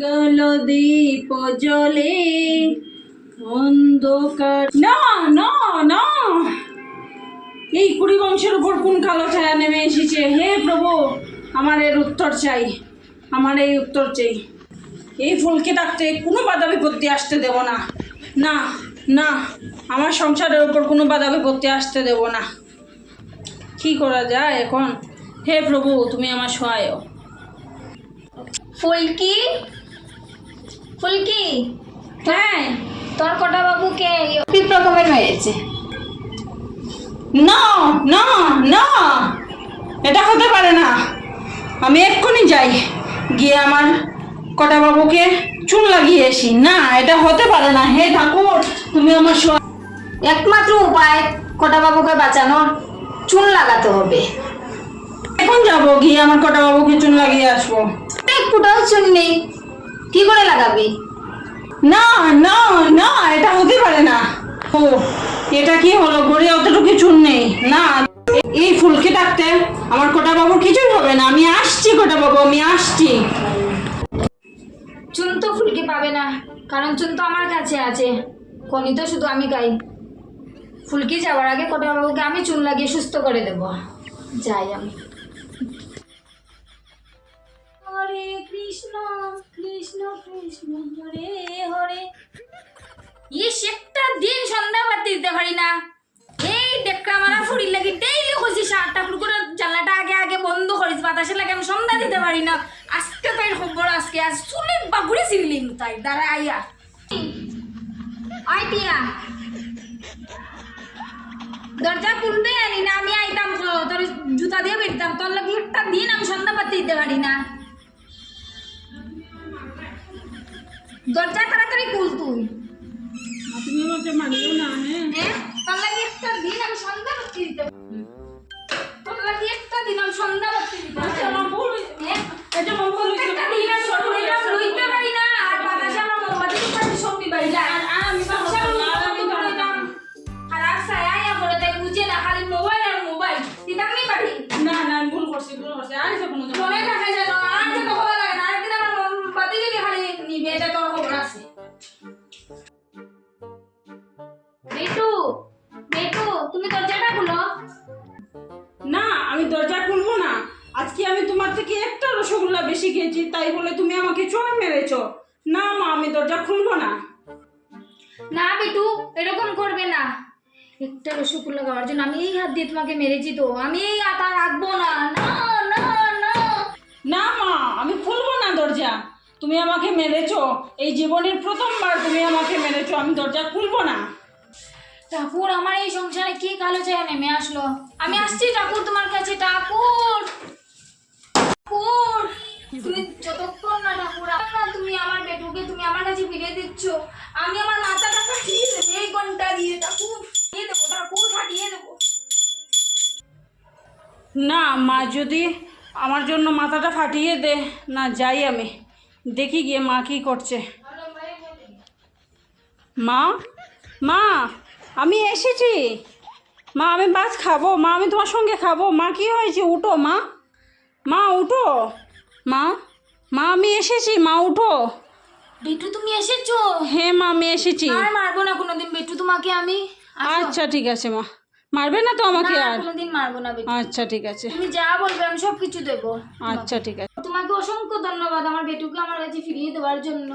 গেলো দীপ জ্বলে অন্ধকার। না না না, এই কুড়ি বংশের উপর কোন কালো ছায়া নেমে এসেছে? হে প্রভু, আমার এর উত্তর চাই, আমার এই উত্তর চাই। এই ফুলকে থাকতে কোনো বাধা বিপত্তি আসতে দেব না। না না, আমার সংসারের উপর কোনো বাধা বিপত্তি আসতে দেব না। কি করা যায় এখন? হে প্রভু, তুমি আমার সহায়। ফুলকি, ফুলকি, হ্যাঁ, তোর কটা বাবুকে কি রকমের মেরেছে? না না না, এটা হতে পারে না। আমি এক্ষুনি যাই, গিয়ে আমার কটা বাবুকে চুন লাগিয়ে আসি। না, এটা হতে পারে না। হে ঠাকুর, তুমি আমার একমাত্র উপায় কটা বাবুকে বাঁচানোর, চুন লাগাতে হবে। এখন যাবো, গিয়ে আমার কটা বাবুকে চুন লাগিয়ে আসবো। এক ফুটাও চুন নেই, কি করে লাগাবি? না না না, এটা হতে পারে না। ও, এটা কি হলো? গড়ে অতটুকু চুন নেই। না, এই ফুলকে ডাকতে আমার কটা বাবুর কিছুই হবে না। আমি আসছি কটা বাবু, আমি আসছি। চুন তো ফুলকি পাবে না, কারণ চুন তো আমার কাছে আছে। খনি তো শুধু আমি গাই। ফুলকি যাওয়ার আগে কটা বাবুকে আমি চুন লাগিয়ে সুস্থ করে দেব। যাই আমি। হরে কৃষ্ণ কৃষ্ণ কৃষ্ণ হরে হরে। একটা দিন সন্ধ্যা বাতি দিতে পারি না। এই ডেক্কা মারা ফুড়ি লাগি ডেইলি হইছি 7টা করে জানলাটা আগে আগে বন্ধ করিস, বাতাসে লাগে আমি সন্ধ্যা দিতে পারি না। আজকে তাই খবর, আজকে আজ চুলের বাগুড়ি ছিলিম তাই দাঁড়া আইয়া আই টিয়া দরজা খুলবে আনি না, আমি আইতাম তো তোর জুতা দিয়ে বেরতাম। তোর লাগি একটা দিন আমি সন্ধ্যা বাতি দিতে পারি না। দরজা তাড়াতাড়ি খুল তুই। তুমি আমাকে মানিও না। হ্যাঁ, তোর লাগি একটা দিন আমি সন্ধ্যা বাতি দিতে পারি না। তোর লাগি একটা দিন আমি সন্ধ্যা বাতি দিতে পারি না। এটা মঙ্গল একটা দিন আমি সন্ধ্যা লইতে পারি না। আর বাতাসে আমার মোমবাতি তো পাচ্ছি সবই বাড়ি যায়। আর আমি বাতাসে আমি তো লইতাম। আর আর সায়া বলে তাই বুঝে না, খালি মোবাইল আর মোবাইল দিতামই পারি। না না, ভুল করছি ভুল করছি। আর এসব কোনো মনে থাকে যেন আর যেন ভালো লাগে না। আরেকদিন আমার মোমবাতি যদি খালি নিবে, এটা তোর খবর আছে। বেটু, বেটু, তুমি দরজাটা খুলো। না, আমি দরজা খুলবো না। আজকে আমি তোমার থেকে একটা রসগোল্লা বেশি খেয়েছি, তাই বলে তুমি আমাকে চড় মেরেছো। না মা, আমি দরজা খুলবো না। না বেটু, এরকম করবে না। একটা রসগোল্লা খাওয়ার জন্য আমি এই হাত দিয়ে তোমাকে মেরেছি, তো আমি এই হাত আর রাখবো না। না না না না মা, আমি খুলবো না দরজা। তুমি আমাকে মেরেছো, এই জীবনের প্রথমবার তুমি আমাকে মেরেছো। আমি দরজা খুলবো না। ঠাকুর, আমার এই সংসারে কি কালো ছায়া নেমে আসলো। আমি আসছি ঠাকুর তোমার কাছে। ঠাকুর, ঠাকুর, তুমি যতক্ষণ না ঠাকুর তুমি আমার বেটুকে তুমি আমার কাছে ফিরিয়ে দিচ্ছ, আমি আমার মাথাটা ফাটিয়ে দেবো এই ঘন্টা দিয়ে। ঠাকুর ফাটিয়ে দেবো, ঠাকুর ফাটিয়ে দেবো। না মা, যদি আমার জন্য মাথাটা ফাটিয়ে দে। না, যাই আমি দেখি গিয়ে মা কি করছে। মা, মা, আমি এসেছি। মা, আমি মাছ খাবো। মা, আমি তোমার সঙ্গে খাবো। মা, কি হয়েছে? উঠো মা, মা উঠো। মা, মা, আমি এসেছি। মা উঠো। বেটু তুমি এসেছো? হ্যাঁ মা, আমি এসেছি। আর মারবো না কোনোদিন বেটু তোমাকে আমি। আচ্ছা ঠিক আছে মা, মারবে না তো আমাকে না, আর? কোনোদিন মারবো না বেটু। আচ্ছা ঠিক আছে। তুমি যা বলবে আমি সব কিছু দেবো। আচ্ছা ঠিক আছে। তোমাকে অসংখ্য ধন্যবাদ আমার বেটুকে আমার কাছে ফিরিয়ে দেওয়ার জন্য।